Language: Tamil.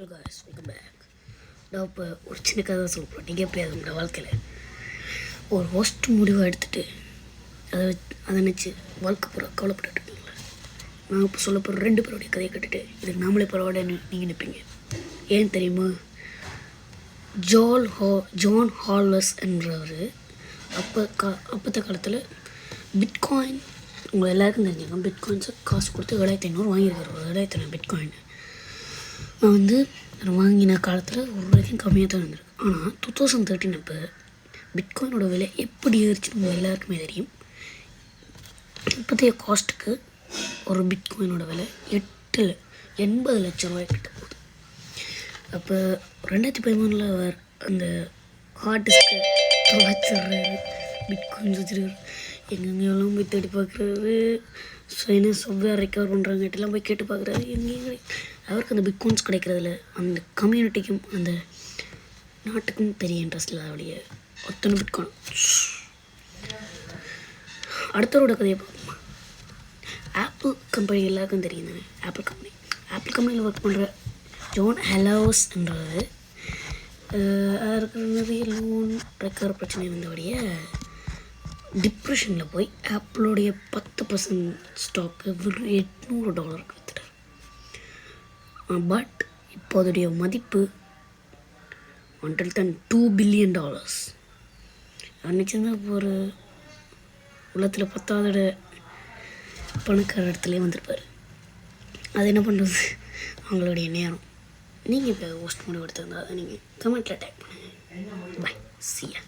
Hello guys, welcome back. நான் இப்போ ஒரு சின்ன கதை தான் சொல்ல போகிறேன். நீங்கள் எப்படி அது உங்களோட வாழ்க்கையில் ஒரு ஒஸ்ட் முடிவை எடுத்துகிட்டு அதை நினச்சி வாழ்க்கை பூரா கவலைப்பட்டுருக்கீங்களா? நான் இப்போ சொல்ல போகிற 2 பேருடைய கதையை கேட்டுட்டு இதுக்கு நாமளே பரவாயில்லன்னு நீங்கள் நினைப்பீங்க. ஏன் தெரியுமா? ஜான் ஹால்வஸ் என்றவர் அப்பத்த காலத்தில் பிட்காயின், உங்கள் எல்லாருக்கும் தெரிஞ்சுங்க, பிட்காயின்ஸை காசு கொடுத்து 7500 வாங்கியிருக்காரு. 7500 பிட்காயின் நான் வாங்கின காலத்தில் ஒரு வரைக்கும் கம்மியாக தான் இருந்திருக்கு. ஆனால் 2013 அப்போ பிட்காயினோட விலை எப்படி ஏறிச்சுன்னு உங்கள் எல்லாருக்குமே தெரியும். இப்போதைய காஸ்ட்டுக்கு ஒரு பிட்காயினோட விலை 80 லட்சம் ரூபாய் கிட்ட போகுது. அப்போ 2013 அந்த ஹார்ட் டிஸ்கை வச்சிடுறாரு, பிட்காயின்ஸ் வச்சுருக்காரு, எங்கெங்கெல்லாம் போய் தேடி பார்க்குறாரு. என்ன சாஃப்ட்வேர் ரெக்கவர் பண்ணுறாங்கட்டெல்லாம் போய் கேட்டு பார்க்குறாரு, எங்கேயும் அவருக்கு அந்த பிட்காயின்ஸ் கிடைக்கிறதுல அந்த கம்யூனிட்டிக்கும் அந்த நாட்டுக்கும் பெரிய இன்ட்ரெஸ்ட் இல்லை. அவளுடைய அத்தனை பிட்காயின். அடுத்தவரோட கதையை பார்ப்போமா? ஆப்பிள் கம்பெனி எல்லாருக்கும் தெரியும் தானே. ஆப்பிள் கம்பெனியில் ஒர்க் பண்ணுற ஜான் ஹால்வஸ் என்றவர் அவருக்கு நிறைய லோன் ரெக்கவர் பிரச்சனை இருந்தபடியே டிப்ரெஷனில் போய் ஆப்பிளோடைய 10% ஸ்டாக்கு வெறும் $800 விற்றுட்டார். பட் இப்போ அதோடைய மதிப்பு $2 பில்லியன். அன்றைக்கி இப்போ ஒரு உலகத்தில் 10வது பணக்கார இடத்துலேயே வந்திருப்பார். அது என்ன பண்ணுறது, அவங்களுடைய நேரம். நீங்கள் இப்போ ஹோஸ்ட் முடிவு எடுத்திருந்தா அதை நீங்கள் கமெண்ட்டில் டேக் பண்ணுங்கள். Bye, see ya.